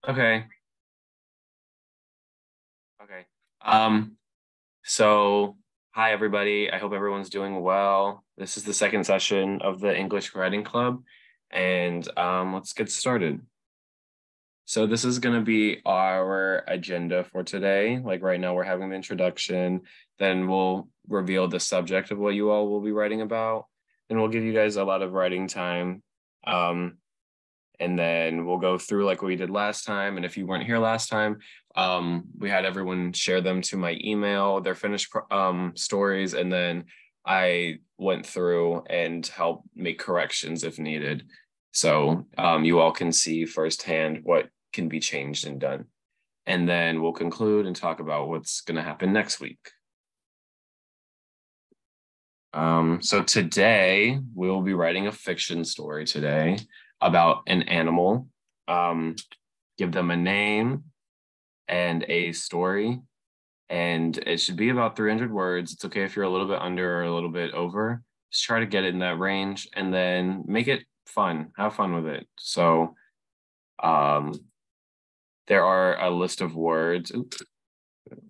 Okay. Okay. Um, so hi everybody. I hope everyone's doing well. This is the second session of the English Writing Club, and let's get started. So this is going to be our agenda for today. Like right now, we're having the introduction, then we'll reveal the subject of what you all will be writing about, and we'll give you guys a lot of writing time. Um, and then we'll go through like we did last time. And if you weren't here last time, we had everyone share them to my email, their finished stories, and then I went through and helped make corrections if needed. So you all can see firsthand what can be changed and done. And then we'll conclude and talk about what's going to happen next week. So today we'll be writing a fiction story today about an animal. Give them a name and a story, and it should be about 300 words. It's okay if you're a little bit under or a little bit over. Just try to get it in that range, and then make it fun. Have fun with it. So, um, there are a list of words. Oops.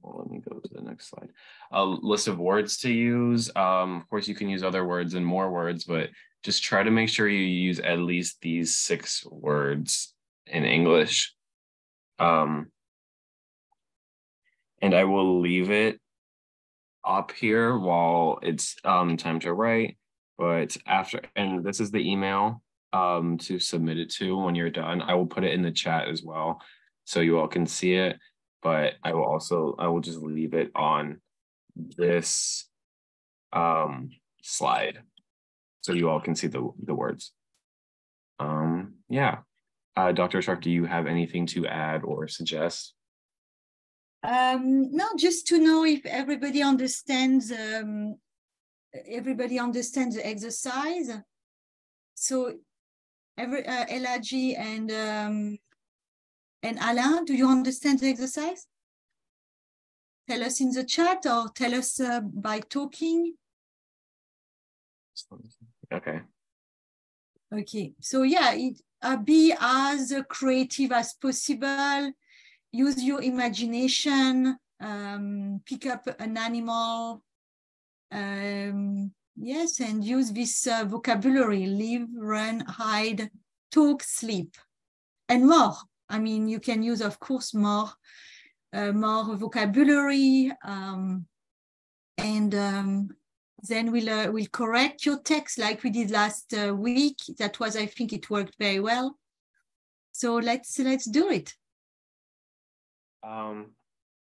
Well, let me go to the next slide. A list of words to use. Of course, you can use other words and more words, but just try to make sure you use at least these 6 words in English. And I will leave it up here while it's time to write. But after, and this is the email to submit it to when you're done. I will put it in the chat as well so you all can see it. But I will just leave it on this slide so you all can see the words. Yeah. Dr. Sharp, do you have anything to add or suggest? No, just to know if everybody understands the exercise. So, Elhaji and Alain, do you understand the exercise? Tell us in the chat or tell us by talking. Okay. Okay. So yeah, be as creative as possible. Use your imagination. Pick up an animal. Yes, and use this vocabulary: live, run, hide, talk, sleep, and more. I mean, you can use, of course, more vocabulary, and then we'll correct your text like we did last week. That was, I think, it worked very well. So let's do it.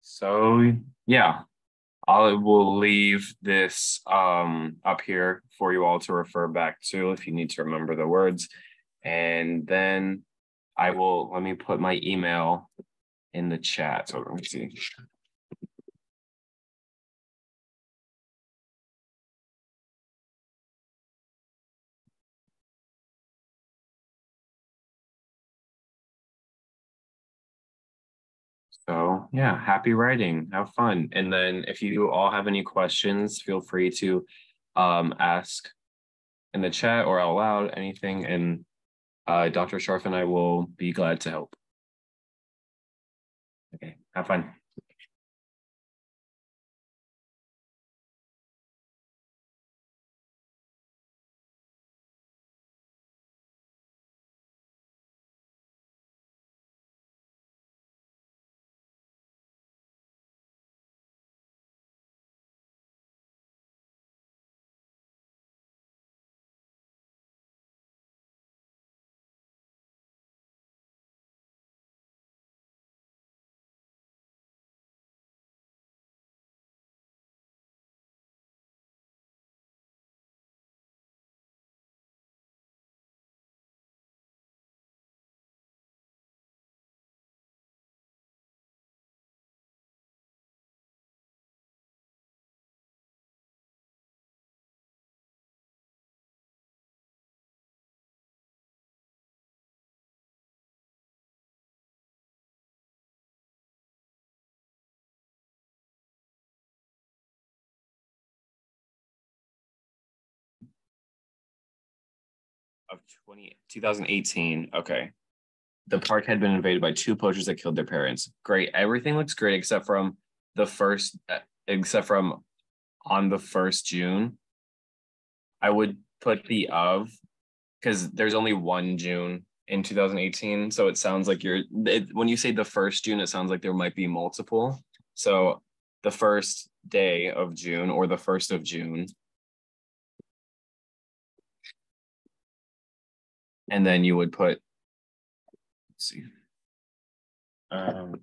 So yeah. I will leave this up here for you all to refer back to if you need to remember the words. And then let me put my email in the chat. So let me see. So yeah, happy writing. Have fun. And then if you all have any questions, feel free to ask in the chat or out loud, anything, and Dr. Sharf and I will be glad to help. Okay, have fun. Of 2018. Okay. the park had been invaded by two poachers that killed their parents. Great. Everything looks great except from on the 1st June. I would put the of, because there's only 1 June in 2018. So it sounds like when you say the 1st June, it sounds like there might be multiple. So the first day of June or the 1st of June. And then you would put, let's see, the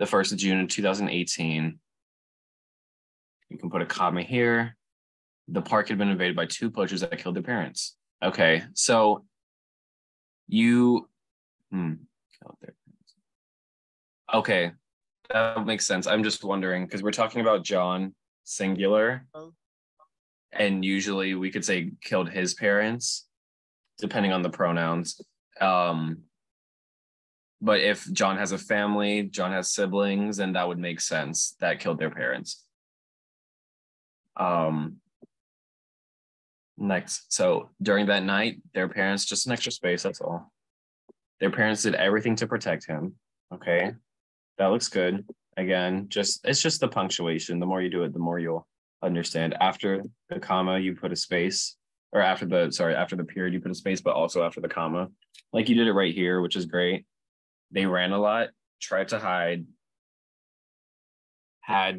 1st of June in 2018. You can put a comma here. The park had been invaded by two poachers that killed their parents. Okay, so you killed their parents. Okay, that makes sense. I'm just wondering because we're talking about John singular, and usually we could say killed his parents, depending on the pronouns. But if John has a family, John has siblings, then that would make sense that killed their parents. Next, so during that night, their parents, just an extra space, that's all. Their parents did everything to protect him. Okay, that looks good. Again, it's just the punctuation. The more you do it, the more you'll understand. After the comma, you put a space, or after the period, you put a space, but also after the comma. Like you did it right here, which is great. They ran a lot, tried to hide,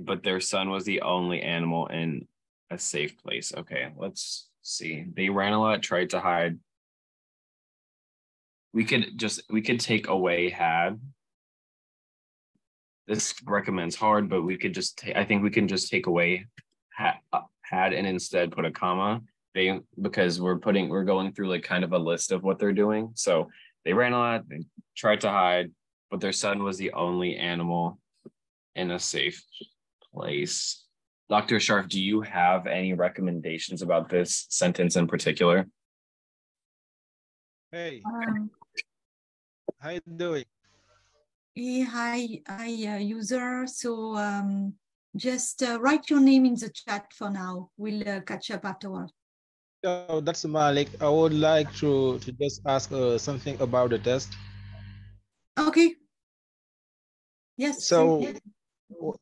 but their son was the only animal in a safe place. Okay, let's see. They ran a lot, tried to hide. We could take away had. This recommends hard, but we could I think we can just take away had and instead put a comma. Because we're going through like kind of a list of what they're doing. So they ran a lot, they tried to hide, but their son was the only animal in a safe place. Dr. Sharf, do you have any recommendations about this sentence in particular? Hey, how you doing? Hey, hi, user. So just write your name in the chat for now. We'll catch up afterward. So that's Malik. I would like to just ask something about the test. Okay. Yes. So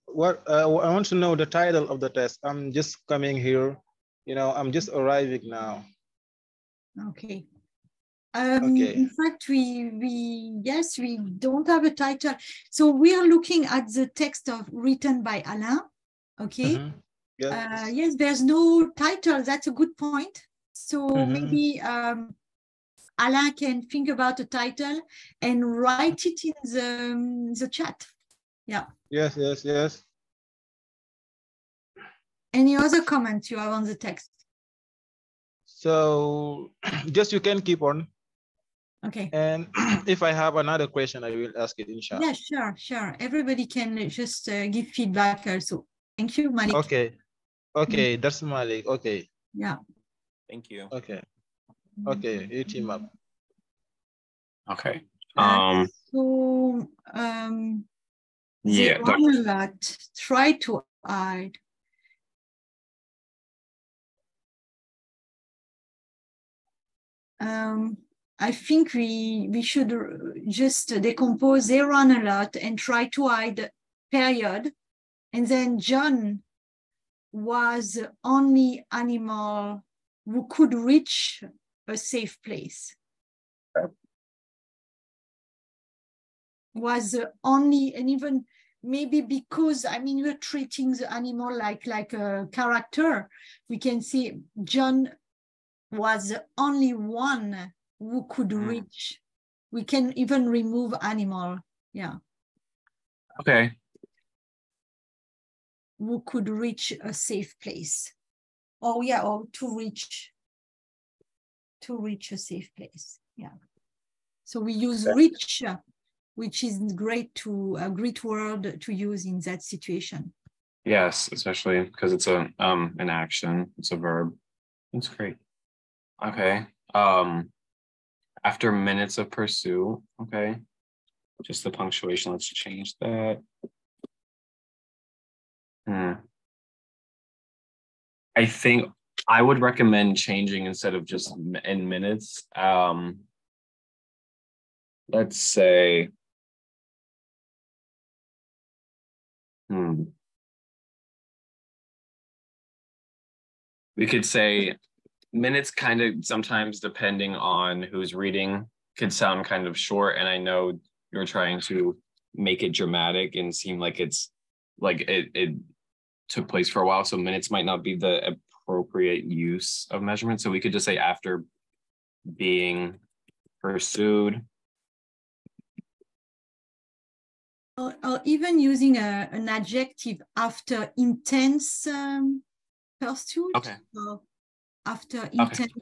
what I want to know the title of the test. I'm just coming here. I'm just arriving now. Okay. Okay. In fact, we don't have a title. So we are looking at the text written by Alain. Okay. Mm-hmm. Yes. Yes, there's no title. That's a good point. So maybe Alain can think about a title and write it in the chat. Yeah. Yes. Any other comments you have on the text? So just you can keep on. Okay. And if I have another question, I will ask it, inshallah. Yeah, sure. Everybody can just give feedback also. Thank you, Malik. Okay, that's Malik. Okay. Yeah. Thank you. Okay, you team up. Okay. So yeah, try to hide. I think we should just decompose. They run a lot and try to hide, period. And then John was the only animal who could reach a safe place. Was the only, and even maybe because, I mean, we're treating the animal like a character. We can see John was the only one who could reach. We can even remove animal. Yeah. Okay. Who could reach a safe place. Oh yeah, or to reach a safe place. Yeah. So we use reach, which is a great word to use in that situation. Yes, especially because it's an action. It's a verb. That's great. Okay. After minutes of pursue. Okay. Just the punctuation. Let's change that. I think I would recommend changing instead of just in minutes. let's say, we could say minutes kind of sometimes depending on who's reading could sound kind of short. And I know you're trying to make it dramatic and seem like it's like it took place for a while. So minutes might not be the appropriate use of measurement. So we could just say after being pursued. Or even using an adjective after intense pursuit. Okay. Or after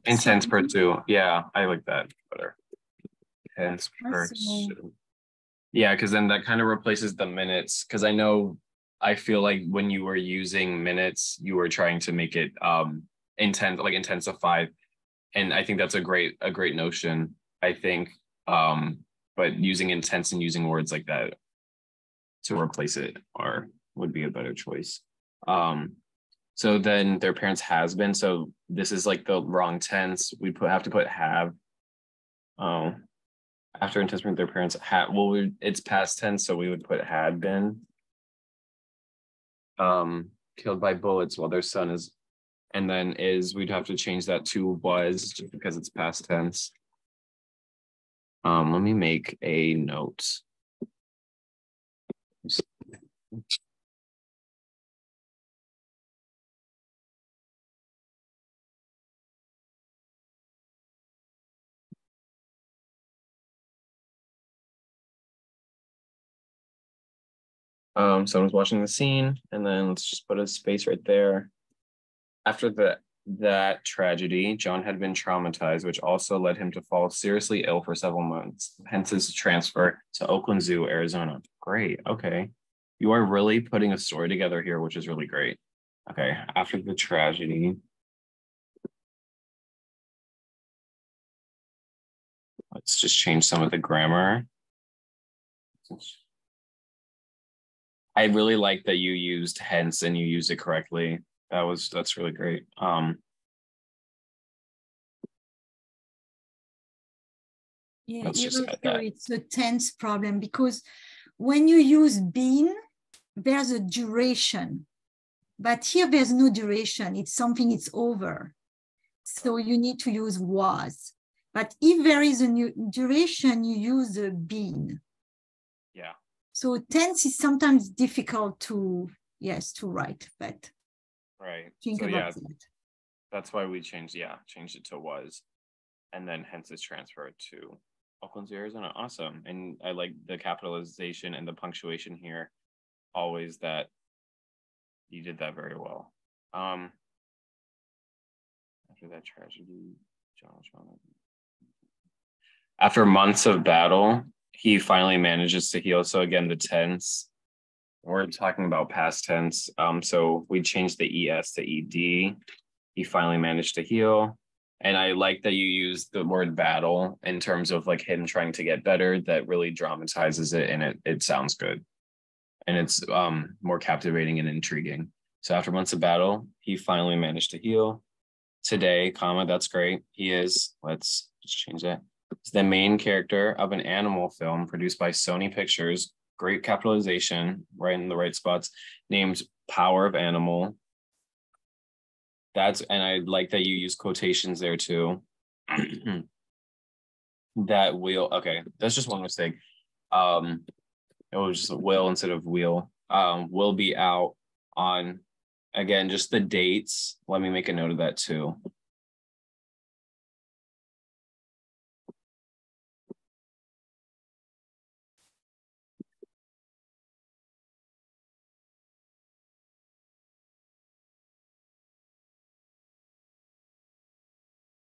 intense pursuit. Yeah, I like that better. Intense pursuit. Yeah, because then that kind of replaces the minutes. Because I feel like when you were using minutes, you were trying to make it intense, like intensified. And I think that's a great notion. I think, but using intense and using words like that to replace it would be a better choice. So then their parents has been. So this is like the wrong tense. We have to put have. After intense, their parents had. Well, it's past tense, so we would put had been. Killed by bullets while their son is, and then we'd have to change that to was just because it's past tense. Let me make a note. Someone's watching the scene, and then let's just put a space right there. After that tragedy, John had been traumatized, which also led him to fall seriously ill for several months, hence his transfer to Oakland Zoo, Arizona. Great. Okay. You are really putting a story together here, which is really great. Okay. After the tragedy. Let's just change some of the grammar. I really like that you used hence and you used it correctly. That's really great. Yeah, it's a tense problem because when you use been, there's a duration, but here there's no duration. It's something it's over. So you need to use was. But if there is a new duration, you use a been. Yeah. So tense is sometimes difficult to write, but right. Think about that. That's why we changed it to was, and then hence it's transferred to Oakland, Arizona. Awesome. And I like the capitalization and the punctuation here. Always that you did that very well. After that tragedy, John. After months of battle, he finally manages to heal. So again, the tense, we're talking about past tense. So we changed the ES to ED. He finally managed to heal. And I like that you use the word battle in terms of like him trying to get better. That really dramatizes it, and it sounds good. And it's more captivating and intriguing. So after months of battle, he finally managed to heal. Today, that's great. He is, let's just change that. He's the main character of an animal film produced by Sony Pictures. Great capitalization, right in the right spots, named Power of Animal. And I like that you use quotations there too. Okay, that's just one mistake. It was just will instead of wheel. Will be out on, again, just the dates. Let me make a note of that too.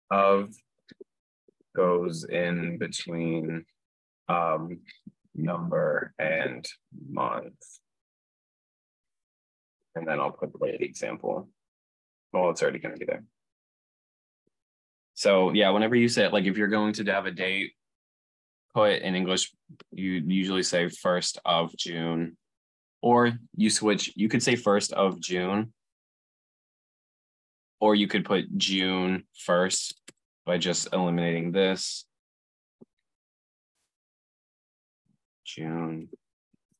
Of goes in between number and month. And then I'll put the example. Well, it's already going to be there. So yeah, whenever you say it, like if you're going to have a date, put in English, you usually say 1st of June, or you switch, you could say 1st of June, or you could put June 1st by just eliminating this. June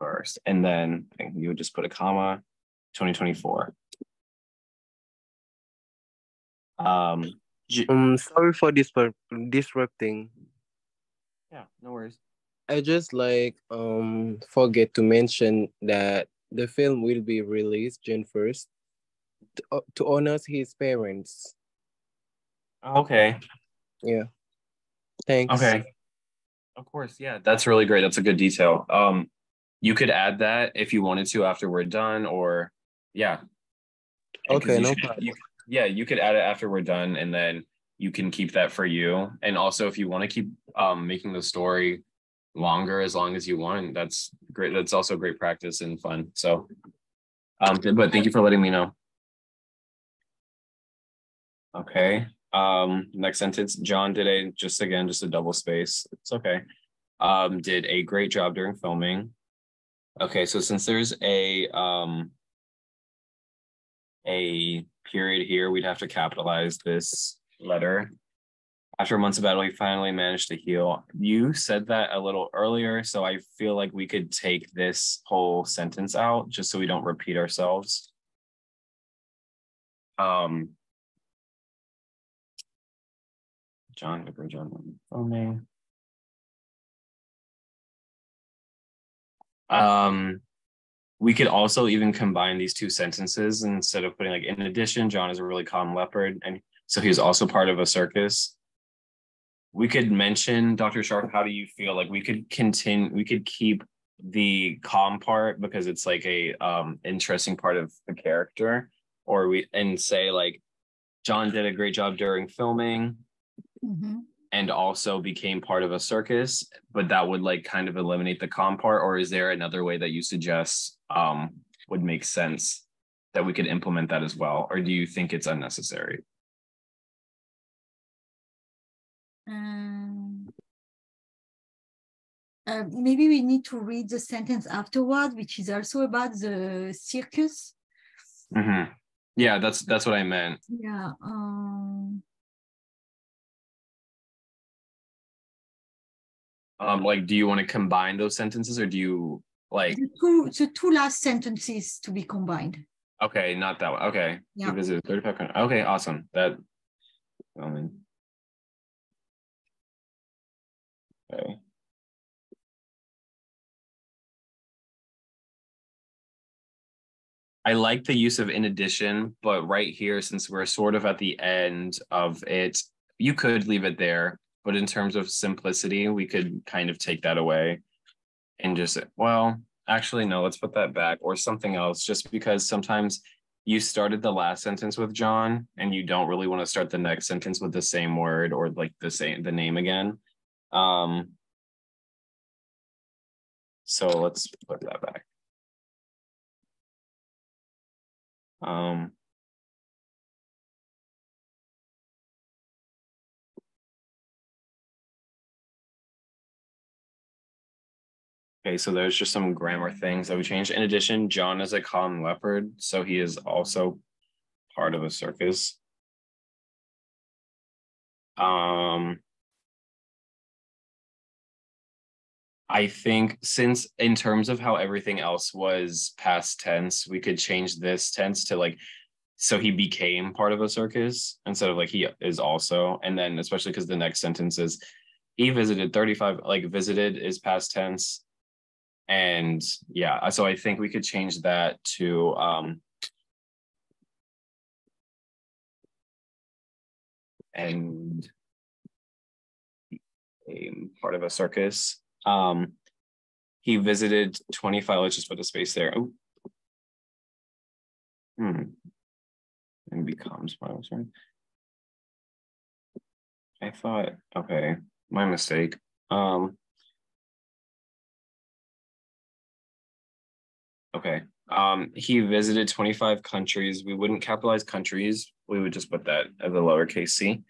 1st. And then I think you would just put a comma, 2024. Sorry for disrupting. Yeah, no worries. I just forget to mention that the film will be released June 1st to honor his parents. Okay. Yeah. Thanks. Okay. Of course, yeah, that's really great. That's a good detail. You could add that if you wanted to after we're done, or yeah. Okay, no problem. You could add it after we're done, and then you can keep that for you. And also, if you want to keep making the story longer, as long as you want, that's great. That's also great practice and fun. So, but thank you for letting me know. Okay. Next sentence. John did just a double space. It's okay. Did a great job during filming. Okay, so since there's a period here, we'd have to capitalize this letter. After months of battle, he finally managed to heal. You said that a little earlier, so I feel like we could take this whole sentence out just so we don't repeat ourselves. John, filming. We could also even combine these two sentences instead of putting like, in addition, John is a really calm leopard, and so he was also part of a circus. We could mention, Dr. Sharp, how do you feel? Like we could keep the calm part because it's like a interesting part of the character, or say like, John did a great job during filming. Mm-hmm. And also became part of a circus, but that would like kind of eliminate the calm part, or is there another way that you suggest would make sense that we could implement that as well, or do you think it's unnecessary? Maybe we need to read the sentence afterward, which is also about the circus. Mm-hmm. Yeah, that's what I meant. Yeah. Like, do you want to combine those sentences, or do you like the two last sentences to be combined? Okay, not that one. Okay. Yeah. You visited 35 countries. Okay, awesome. Okay. I like the use of in addition, but right here, since we're sort of at the end of it, you could leave it there. But in terms of simplicity, we could kind of take that away and just, well, actually, no, let's put that back or something else, just because sometimes you started the last sentence with John and you don't really want to start the next sentence with the same word or like the name again. So let's put that back. Okay, so there's just some grammar things that we changed. In addition, John is a calm leopard, so he is also part of a circus. I think since in terms of how everything else was past tense, we could change this tense to like, so he became part of a circus instead of like he is also. And then especially because the next sentence is he visited 35, like visited is past tense. And yeah, so I think we could change that to and part of a circus. He visited 25, let's just put a space there. Oh. And becomes what I was saying. I thought, okay, my mistake. Okay. He visited 25 countries. We wouldn't capitalize countries. We would just put that as a lowercase c.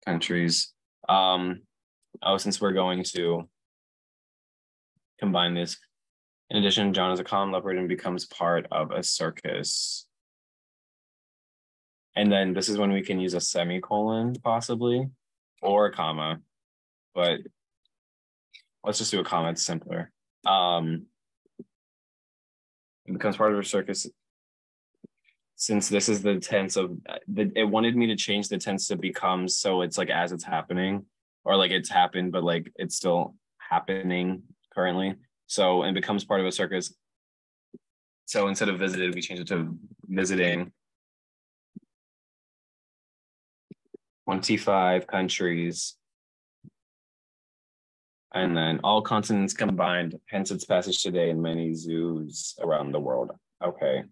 Countries. Since we're going to combine this. In addition, John is a calm leopard and becomes part of a circus. And then this is when we can use a semicolon possibly, or a comma, but let's just do a comma, it's simpler. it becomes part of a circus. Since this is the tense of it wanted me to change the tense to becomes, so it's like as it's happening, or like it's happened, but like it's still happening currently. So it becomes part of a circus. So instead of visited, we change it to visiting 25 countries. And then all continents combined, hence its passage today in many zoos around the world. Okay.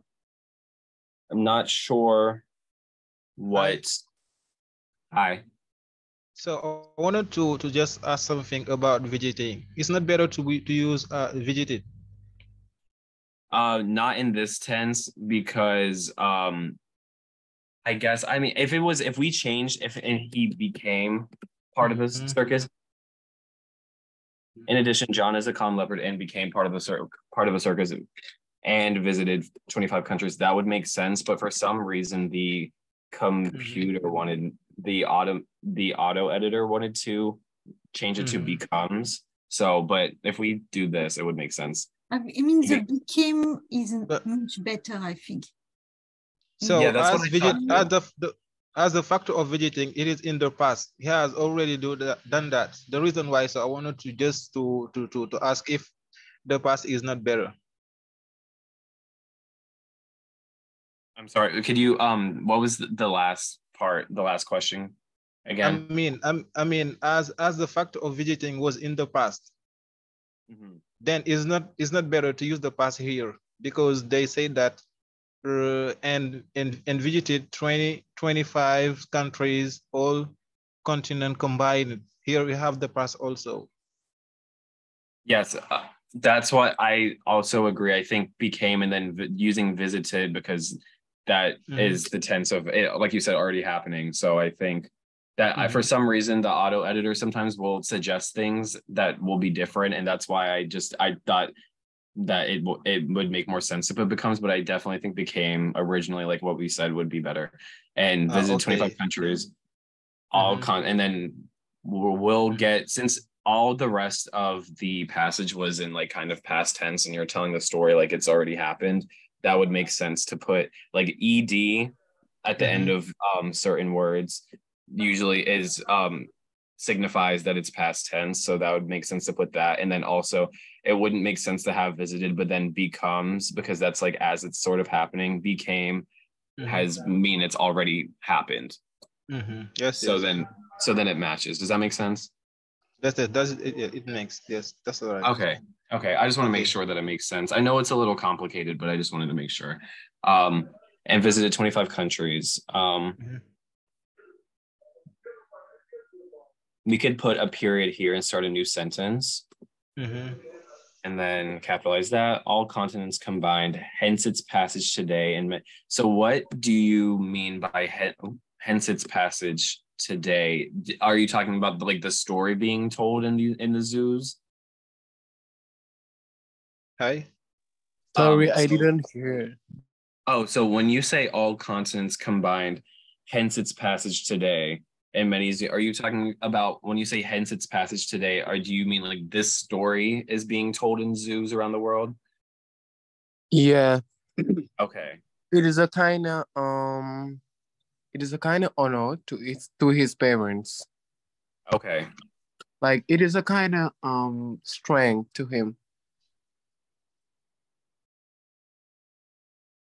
I'm not sure what. Hi. So I wanted to just ask something about vegeting. It's not better to use vegetate. Not in this tense because I guess if we changed if he became part of this circus. In addition, John is a common leopard and became part of a circus and visited 25 countries. That would make sense, but for some reason, the computer wanted the auto editor wanted to change it to becomes. So, but if we do this, it would make sense. I mean, the became isn't much better, I think. So yeah, that's as the factor of vegeting, it is in the past. He has already done that. The reason why, so I wanted to just to ask if the past is not better. I'm sorry. Could you what was the last part? The last question again? I mean, as the factor of vegeting was in the past, then it's not better to use the past here because they say that. And visited 25 countries, all continent combined. Here we have the past also. Yes, that's what I also agree. I think became and then using visited because that is the tense of it, like you said, already happening. So I think that for some reason the auto editor sometimes will suggest things that will be different, and that's why I thought that it would make more sense if it becomes, but I definitely think became originally like what we said would be better. And visit 25 countries, and then we'll get, since all the rest of the passage was in like kind of past tense and you're telling the story like it's already happened, that would make sense to put like ed at the end of certain words usually is signifies that it's past tense, so that would make sense to put that. And then also it wouldn't make sense to have visited but then becomes, because that's like as it's sort of happening. Became has mean it's already happened. Yes. So then it matches. Does that make sense? It makes, yes, that's all right. Okay, I just want to make sure that it makes sense. I know it's a little complicated, but I just wanted to make sure. And visited 25 countries. We could put a period here and start a new sentence. And then capitalize that. All continents combined, hence its passage today. And so what do you mean by hence its passage today? Are you talking about like the story being told in the zoos? Hi. Sorry, I didn't hear. Oh, so when you say all continents combined, hence its passage today, and many, are you talking about when you say hence its passage today, or do you mean like this story is being told in zoos around the world? Yeah. Okay. It is a kind of honor to his parents. Okay. Like it is a kind of strength to him.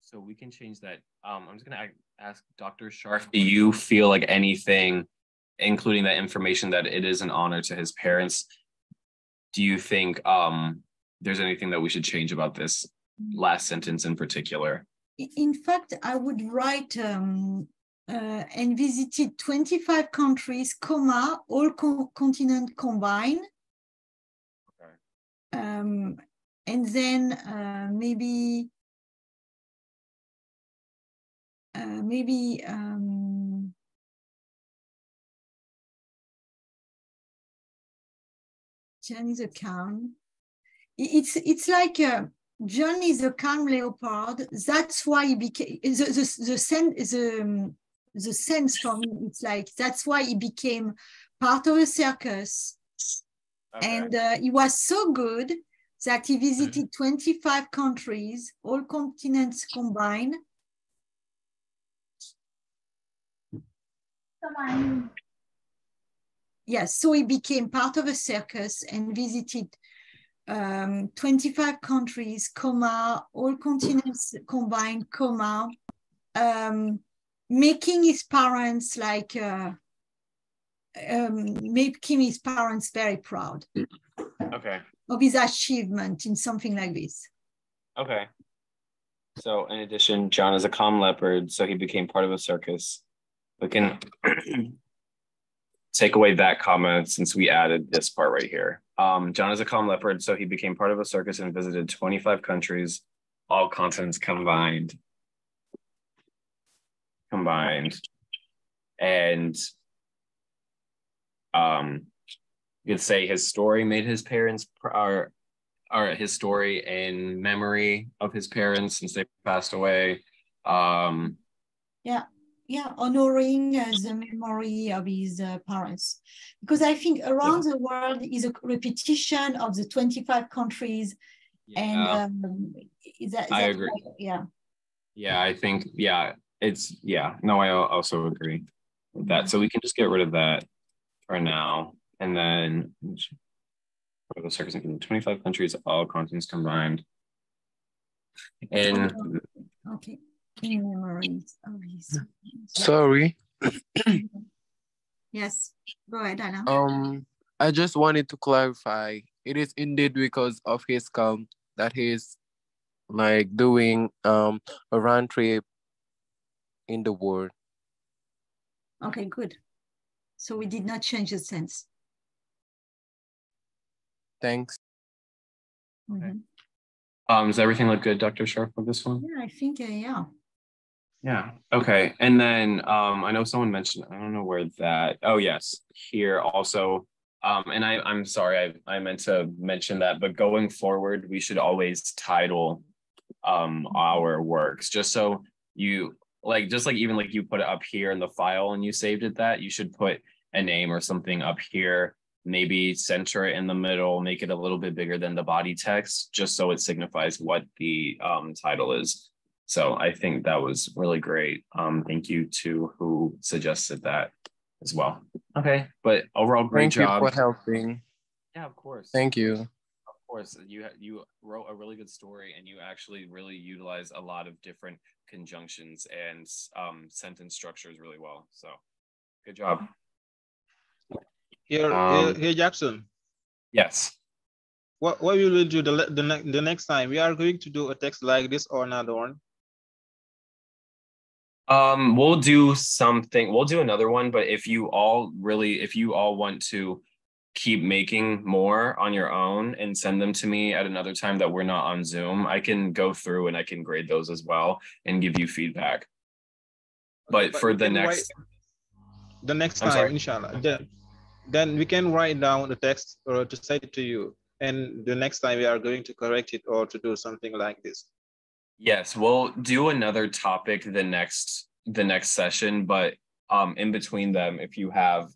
So we can change that. I'm just gonna ask Dr. Sharf, do you feel like anything, including that information that it is an honor to his parents, do you think there's anything that we should change about this last sentence in particular? In fact, I would write and visited 25 countries, comma, all continent combined. Okay. And then maybe John is a calm. It's like John is a calm leopard. That's why he became the sense for me. It's like that's why he became part of a circus, and he was so good that he visited 25 countries, all continents combined. Yes, so he became part of a circus and visited 25 countries, comma, all continents combined, comma, making his parents making his parents very proud. Okay. Of his achievement in something like this. Okay. So in addition, John is a calm leopard, so he became part of a circus. We can take away that comment since we added this part right here. John is a calm leopard, so he became part of a circus and visited 25 countries, all continents combined. And you could say his story made his parents or his story in memory of his parents since they passed away. Honoring the memory of his parents, because I think around the world is a repetition of the 25 countries. And I agree. I think I also agree with that. So we can just get rid of that for now, and then the circus in 25 countries, all continents combined. And okay, memories of his. Sorry. Yes, go ahead, Anna. I just wanted to clarify. It is indeed because of his calm that he's like doing a round trip in the world. Okay, good. So we did not change the sense. Thanks. Okay. Does everything look good, Dr. Sharp, with this one? Yeah, I think, yeah. Yeah, okay. And then I know someone mentioned, I don't know where that, oh yes, here also. And I'm sorry, I meant to mention that, but going forward, we should always title our works, just so you, even like you put it up here in the file and you saved it, that you should put a name or something up here, maybe center it in the middle, make it a little bit bigger than the body text, just so it signifies what the title is. So I think that was really great. Thank you to who suggested that as well. Okay, but overall, great job. Thank you for helping. Yeah, of course. Thank you. Of course, you wrote a really good story, and you actually really utilize a lot of different conjunctions and sentence structures really well. So, good job. Here, Jackson. Yes. What we will do the next time? We are going to do a text like this or another one. We'll do something. We'll do another one, but if you all want to keep making more on your own and send them to me at another time that we're not on Zoom, I can go through and I can grade those as well and give you feedback. But for the next time, inshallah, then we can write down the text or to send it to you. And the next time we are going to correct it or to do something like this. Yes, we'll do another topic the next session, but in between them, if you have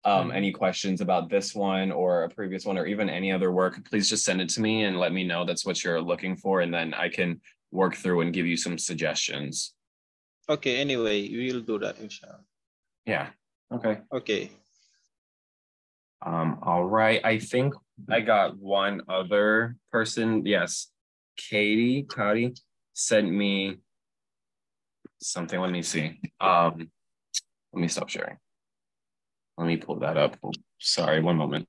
any questions about this one or a previous one or even any other work, please just send it to me and let me know that's what you're looking for, and then I can work through and give you some suggestions. Okay, anyway, we'll do that, inshallah. Yeah, okay. Okay. All right, I think I got one other person. Yes, Katie sent me something. Let me see. Let me stop sharing. Let me pull that up. Sorry, one moment.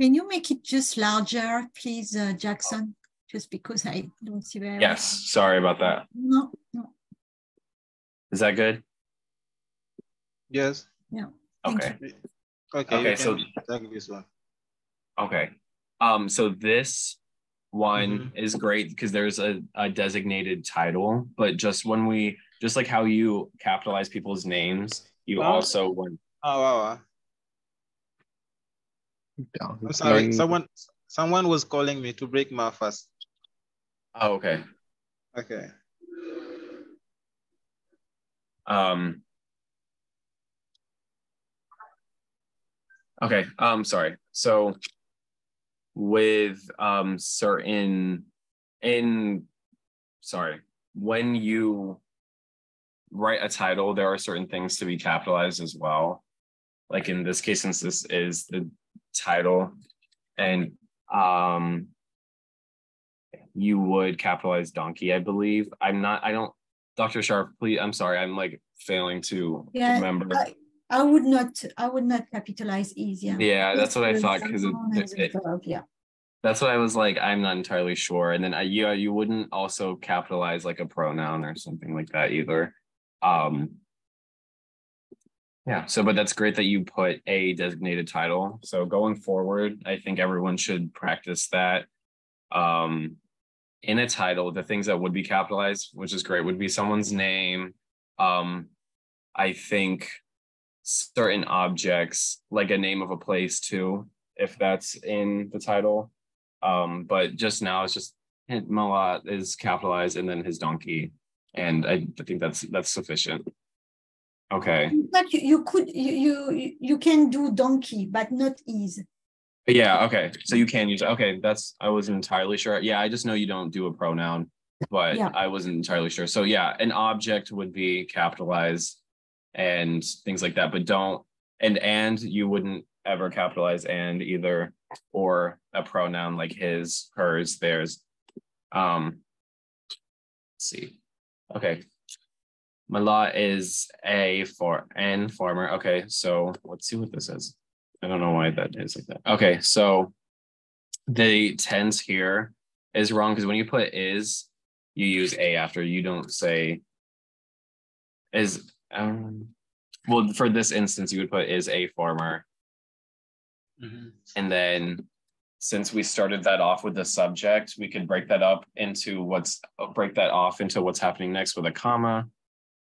Can you make it just larger, please, Jackson? Just because I don't see very well. Yes, sorry about that. No. Is that good? Yes. Yeah. Okay. Okay, so take this one. Okay. So this one is great because there's a designated title, but just like how you capitalize people's names, you also want. Oh, wow. I'm sorry. Someone was calling me to break my fast. Oh, okay. Okay. Okay. Sorry. So with when you write a title, there are certain things to be capitalized as well. Like in this case, since this is the title, and you would capitalize donkey, I believe. I don't, Dr. Sharp, please, I'm sorry, I'm like failing to remember. I would not capitalize is. Yeah, that's what I thought, because yeah. That's what I was like, I'm not entirely sure. And then you wouldn't also capitalize like a pronoun or something like that either. Yeah, but that's great that you put a designated title. So going forward, I think everyone should practice that. In a title, the things that would be capitalized, which is great, would be someone's name. I think certain objects, like a name of a place too, if that's in the title. But just now it's just Malat is capitalized and then his donkey. And I think that's sufficient. Okay. But you can do donkey, but not is. Yeah, okay. So you can use it. Okay, I wasn't entirely sure. Yeah, I just know you don't do a pronoun, but yeah. I wasn't entirely sure. So yeah, an object would be capitalized and things like that, but don't, and you wouldn't ever capitalize and either, or a pronoun like his, hers, theirs. Let's see. Okay. Malat is N farmer. Okay, so let's see what this is. I don't know why that is like that. Okay, so the tense here is wrong because when you put is, you use a after. You don't say is. Well, for this instance, you would put is a farmer. And then since we started that off with the subject, we could break that off into what's happening next with a comma.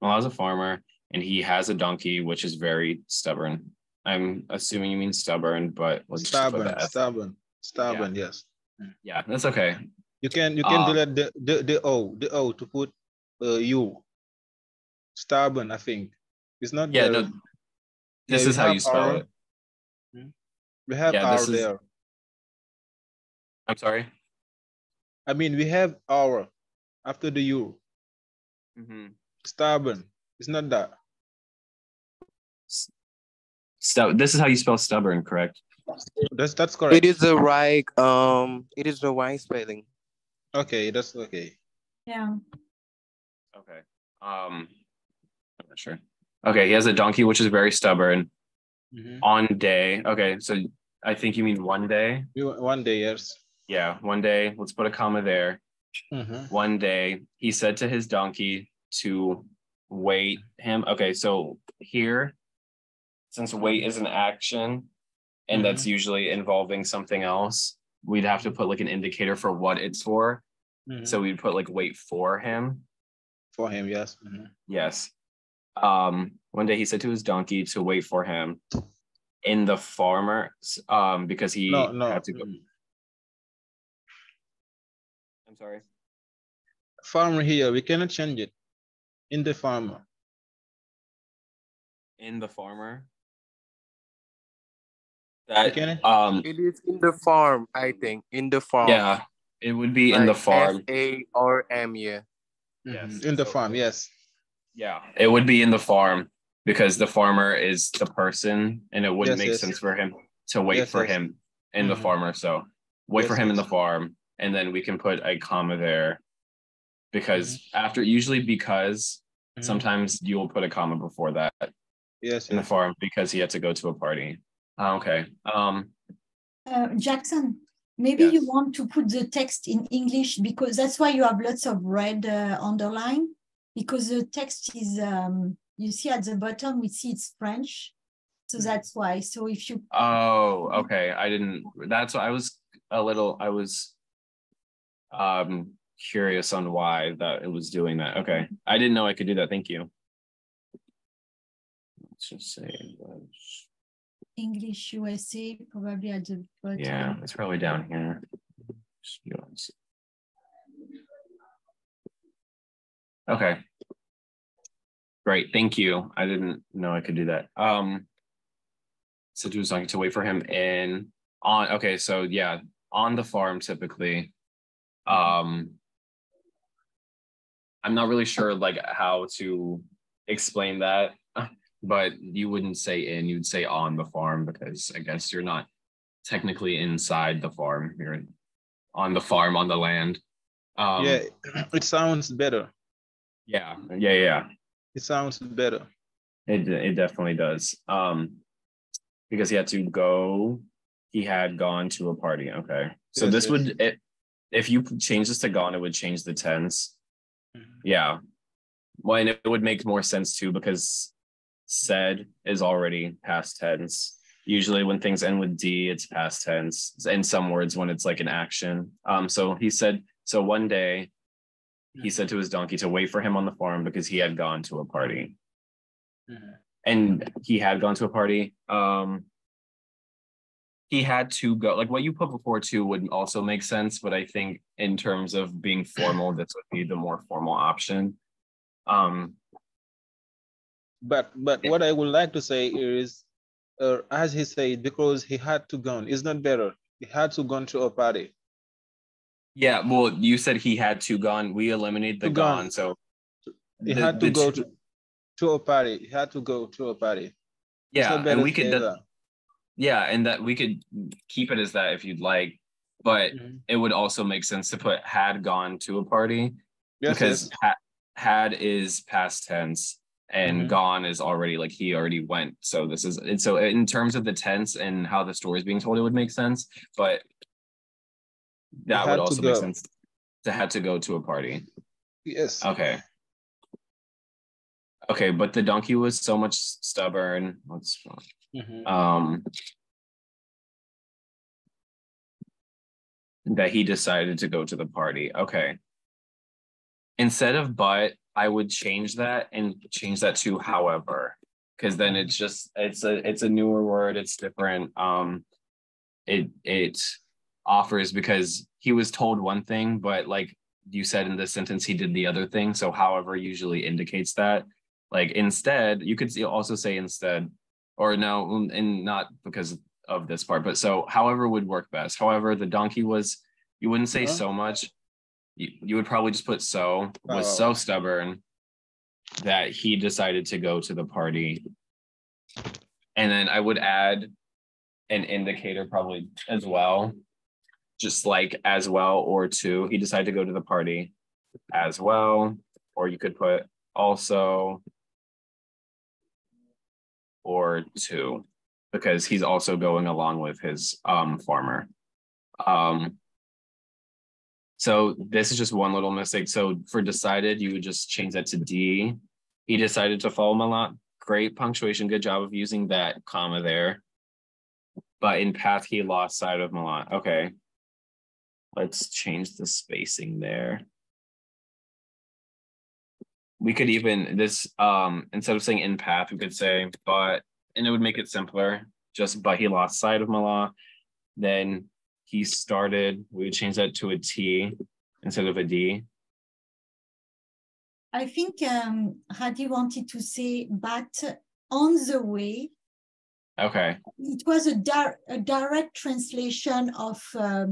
Malat's a farmer and he has a donkey, which is very stubborn. I'm assuming you mean stubborn, but let's stubborn. Yes. Yeah, that's okay. You can delete the O to put U. Stubborn, I think. It's not. Yeah, no. This is how you spell it. We have R there. I'm sorry. I mean, we have R after the U. Stubborn. It's not that. This is how you spell stubborn, correct? That's correct. It is the right spelling. Okay, that's okay. Yeah. Okay. I'm not sure. Okay, he has a donkey which is very stubborn. On day. Okay, so I think you mean one day. One day, yes. Yeah, one day. Let's put a comma there. One day, he said to his donkey to wait him. Okay, so here, since wait is an action, and that's usually involving something else, we'd have to put like an indicator for what it's for. So we'd put like wait for him. For him, yes. Yes. One day he said to his donkey to wait for him in the farmer, because he had to go. I'm sorry. Farmer here, we cannot change it. In the farmer. In the farmer. It is in the farm, I think. In the farm. Yeah, it would be in the farm. FARM, yeah. Yes. In the farm, yes. Yeah, it would be in the farm because the farmer is the person, and it wouldn't make sense for him to wait for him in the farmer. So wait for him in the farm, and then we can put a comma there because sometimes you will put a comma before that. Yes. In the farm because he had to go to a party. Okay. Jackson, maybe Yes. you want to put the text in English because that's why you have lots of red underline, because the text is, you see at the bottom, we see it's French. So that's why. So if you... Oh, okay. I didn't, that's why I was curious on why that it was doing that. Okay. I didn't know I could do that. Thank you. Let's just say English USA, probably at the bottom. yeah, it's probably down here. Okay. Great, thank you. I didn't know I could do that. So do something to wait for him okay, so yeah, on the farm typically. I'm not really sure like how to explain that, but you wouldn't say in, you'd say on the farm, because I guess you're not technically inside the farm, you're on the farm, on the land. Yeah, it sounds better. Yeah. It sounds better. It definitely does. Because he had gone to a party. Okay. So yes, this yes. would, if you change this to gone, it would change the tense. Yeah. Well, and it would make more sense too, because said is already past tense. Usually when things end with D, it's past tense. In some words, when it's like an action. So he said, so one day he said to his donkey to wait for him on the farm because he had gone to a party. And he had gone to a party. He had to go, like what you put before too would also make sense, but I think in terms of being formal, this would be the more formal option. But what I would like to say is, as he said, because he had to go, it's not better. He had to go to a party. Yeah, well, you said he had to gone. We eliminate the gone, so he had to go to a party. He had to go to a party. Yeah, and we could. Yeah, and that we could keep it as that if you'd like, but it would also make sense to put had gone to a party, because had is past tense and gone is already like he already went. So this is, and so in terms of the tense and how the story is being told, it would make sense, but that would also make sense to had to go to a party. Yes. Okay. Okay, but the donkey was so much stubborn. That he decided to go to the party. Okay. Instead of but, I would change that and change that to however, because then it's just it's a newer word. It's different. It offers, because he was told one thing, but like you said in this sentence, he did the other thing. So however usually indicates that. Like instead, you could also say instead, or no, and not because of this part, but so however would work best. However, the donkey was, you wouldn't say so much. You would probably just put so, was so stubborn that he decided to go to the party. And then I would add an indicator probably as well, just like as well or to. He decided to go to the party as well, or you could put also or to, because he's also going along with his farmer. So this is just one little mistake. So for decided, you would just change that to D. He decided to follow Malat. Great punctuation. Good job of using that comma there. But in path, he lost sight of Malat. Okay. Let's change the spacing there. We could even, this, instead of saying in path, we could say but, and it would make it simpler. Just but he lost sight of Malat. Then he started, we would change that to a T instead of a D. I think Hadi wanted to say, but on the way. Okay. It was a direct translation of a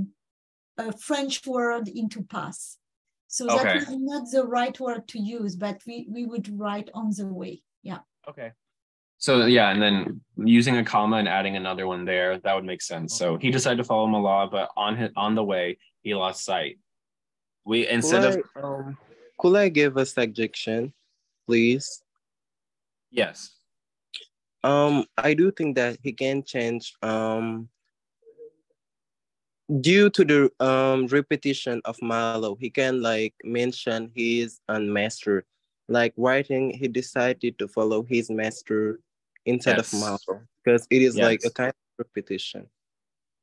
French word into pass. So that is not the right word to use, but we would write on the way. Yeah. Okay. So yeah, and then using a comma and adding another one there, that would make sense. So he decided to follow Malat, but on the way he lost sight. We could I give a suggestion, please? Yes. I do think that he can change due to the repetition of Malo, he can like mention his master. Like writing, he decided to follow his master instead of Yes. Malo because it is like a Yes. kind of repetition.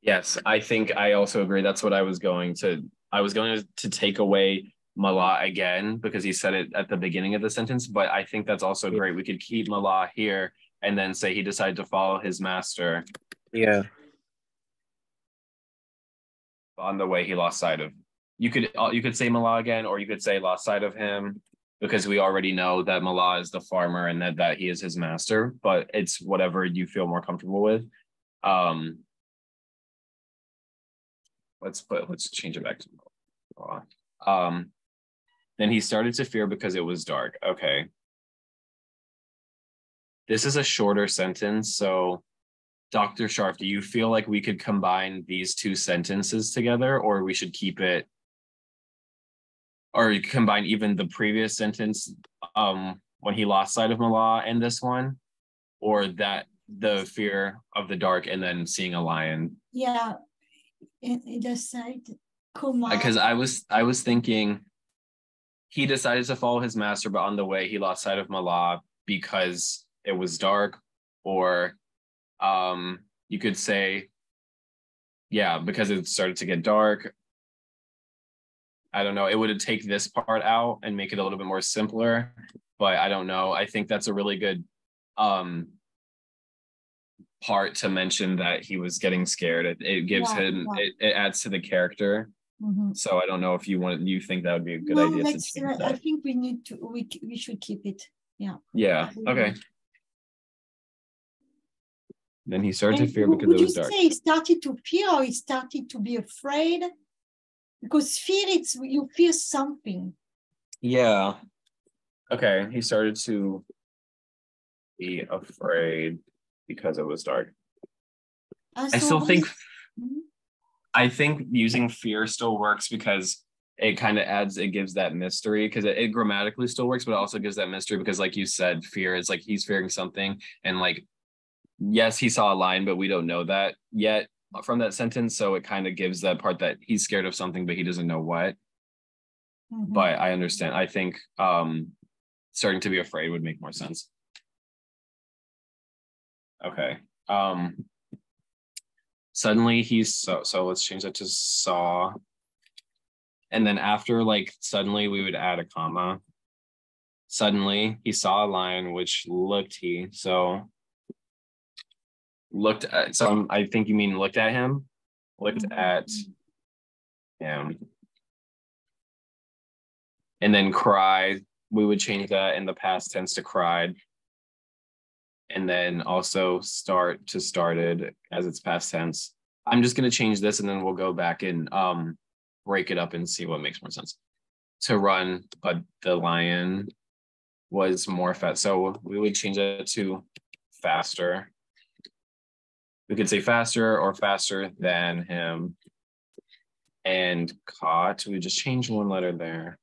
Yes, I think I also agree. That's what I was going to. I was going to take away Mala again because he said it at the beginning of the sentence, but I think that's also great. We could keep Mala here and then say he decided to follow his master Yeah. on the way he lost sight of. You could say Mala again, or you could say lost sight of him because we already know that Mala is the farmer and that he is his master. But it's whatever you feel more comfortable with. Let's change it back to Mala. Then he started to fear because it was dark. Okay. This is a shorter sentence, so Dr. Sharp, do you feel like we could combine these two sentences together, or we should keep it, or combine even the previous sentence when he lost sight of Mala and this one, or that the fear of the dark and then seeing a lion? Yeah, in the side, because I was thinking he decided to follow his master, but on the way he lost sight of Mala because it was dark, or you could say, yeah, because it started to get dark. I don't know. It would take this part out and make it a little bit more simpler, but I don't know. I think that's a really good part to mention that he was getting scared. It gives him, it adds to the character. Mm-hmm. So I don't know if you think that would be a good idea to change that. I think we should keep it. Yeah. Yeah. Okay. Then he started to fear because it was dark. Would you say he started to fear or he started to be afraid? Because fear, you fear something. Yeah. Okay. He started to be afraid because it was dark. I still think, I think using fear still works because it kind of it gives that mystery, because it grammatically still works, but it also gives that mystery because, like you said, fear is like he's fearing something, and like, yes, he saw a lion, but we don't know that yet from that sentence. So it kind of gives that part that he's scared of something, but he doesn't know what. Mm-hmm. But I understand. I think starting to be afraid would make more sense. Okay. Suddenly he's so let's change that to saw. And then after like suddenly we would add a comma. Suddenly he saw a lion, which looked he. So looked at, so I think you mean looked at him. Looked at him. And then cried. We would change that in the past tense to cried. And then also start to started as its past tense. I'm just going to change this and then we'll go back and break it up and see what makes more sense. To run, but the lion was more fast. So we would change it to faster. We could say faster or faster than him. And caught, we just change one letter there.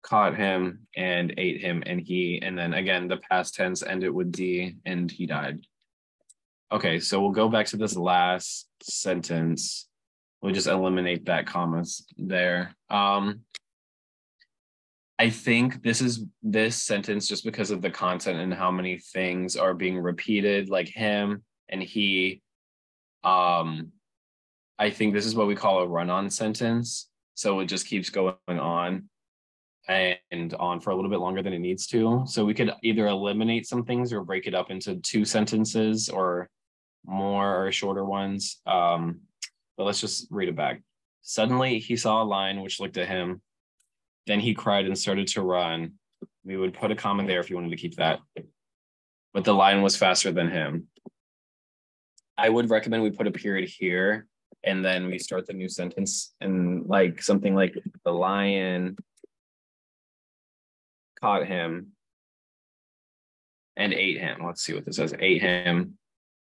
Caught him and ate him and he, and then again, the past tense ended with D and he died. Okay, so we'll go back to this last sentence. We'll just eliminate that commas there. I think this sentence, just because of the content and how many things are being repeated, like him and he, I think this is what we call a run-on sentence. So it just keeps going on and on for a little bit longer than it needs to. So we could either eliminate some things or break it up into 2 sentences or more or shorter ones. But let's just read it back. Suddenly he saw a lion which looked at him. Then he cried and started to run. We would put a comma there if you wanted to keep that. But the lion was faster than him. I would recommend we put a period here and then we start the new sentence and like something like the lion caught him and ate him. Let's see what this says. Ate him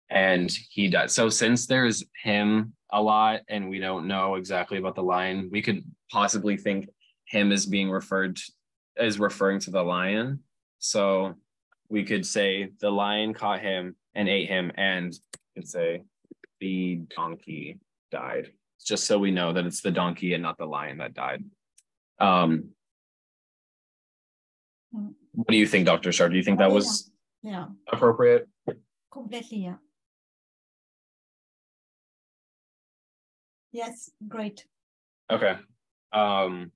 and he died. So since there's him a lot and we don't know exactly about the lion, we could possibly think him as being referring to the lion. So we could say the lion caught him and ate him, and could say the donkey died. Just so we know that it's the donkey and not the lion that died. What do you think, Dr. Shar? Do you think that was appropriate? Completely, yeah. Yes, great. Okay. And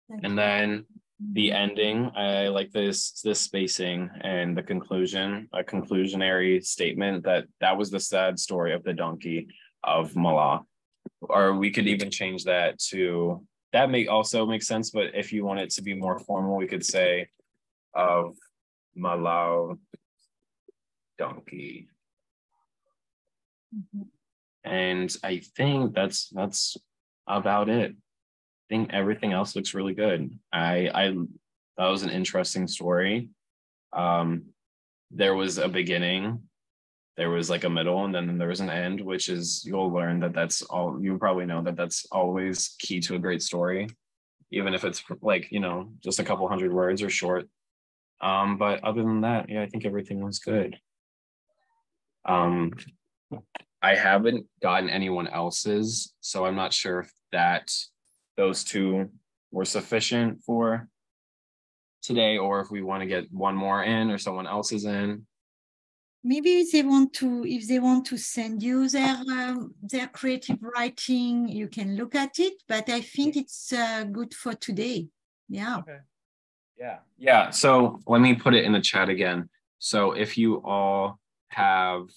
then the ending, I like this spacing and the conclusion, a conclusionary statement that was the sad story of the donkey of Mala. Or we could even change that to, that may also make sense, but if you want it to be more formal, we could say of Malau donkey. And I think that's about it. I think everything else looks really good. That was an interesting story. There was a beginning, there was like a middle, and then there was an end, which is, you'll learn that that's all, you probably know that that's always key to a great story, even if it's like, you know, just a couple hundred words or short. But other than that, yeah, I think everything was good. I haven't gotten anyone else's, so I'm not sure if those two were sufficient for today, or if we want to get one more in or someone else is in. Maybe if they want to send you their creative writing, you can look at it. But I think it's good for today. Yeah. Okay. Yeah. So let me put it in the chat again. So if you all have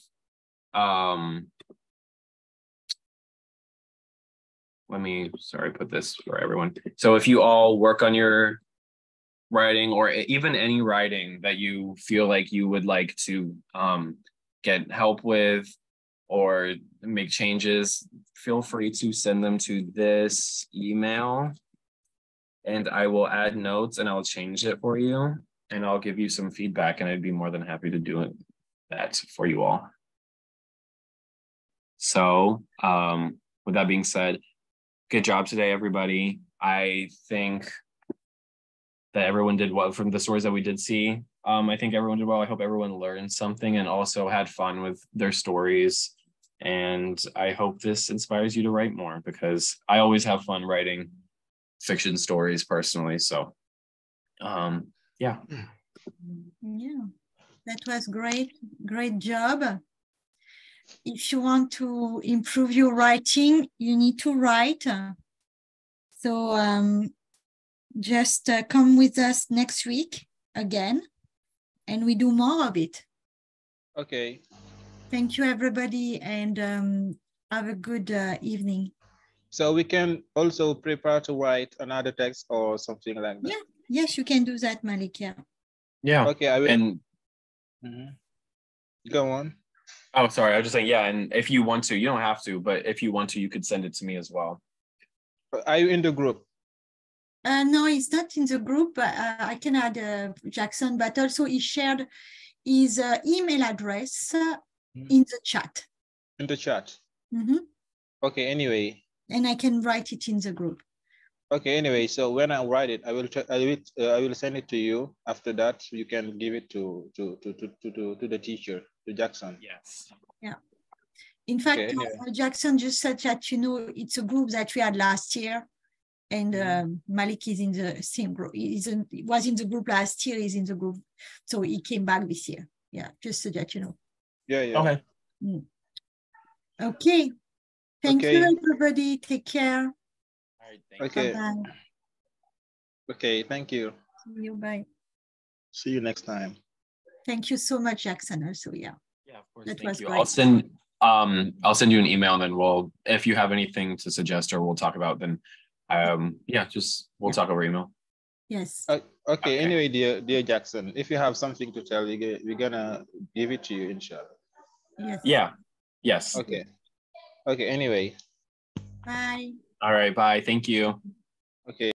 put this for everyone. So if you all work on your writing, or even any writing that you feel like you would like to get help with or make changes, feel free to send them to this email, and I will add notes and I'll change it for you, and I'll give you some feedback, and I'd be more than happy to do that for you all. So with that being said, good job today, everybody. I think that everyone did well from the stories that we did see. I think everyone did well. I hope everyone learned something and also had fun with their stories. And I hope this inspires you to write more, because I always have fun writing fiction stories personally. So, yeah. Yeah, that was great. Great job. If you want to improve your writing, you need to write. So just come with us next week again, and we do more of it. Okay. Thank you, everybody, and have a good evening. So we can also prepare to write another text or something like that. Yeah. Yes, you can do that, Malik. Yeah. Yeah. Okay. I will. And go on. Oh, sorry. I was just saying, yeah. And if you want to, you don't have to, but if you want to, you could send it to me as well. Are you in the group? No, he's not in the group. I can add Jackson, but also he shared his email address in the chat. In the chat. Mm-hmm. Okay. Anyway. And I can write it in the group. Okay. Anyway, so when I write it, I will send it to you. After that, you can give it to the teacher, to Jackson. Yes. Yeah. In fact, Okay, anyway. Jackson just said that, you know, it's a group that we had last year, and Malik is in the same group. He was in the group last year. He's in the group, so he came back this year. Yeah, just so that you know. Yeah. Okay. Okay. Thank you, everybody. Take care. All right. Thank you. Bye-bye. Okay. Thank you. See you. Bye. See you next time. Thank you so much, Jackson. Also, yeah. Yeah, of course. That Thank was you. great. I'll send you an email, and then if you have anything to suggest or we'll talk about, then we'll talk over email. Yes. Okay. Anyway, dear Jackson, if you have something to tell, we're gonna give it to you, inshallah. Yes. Yeah. Yes. Okay. Okay. Anyway. Bye. All right. Bye. Thank you. Okay.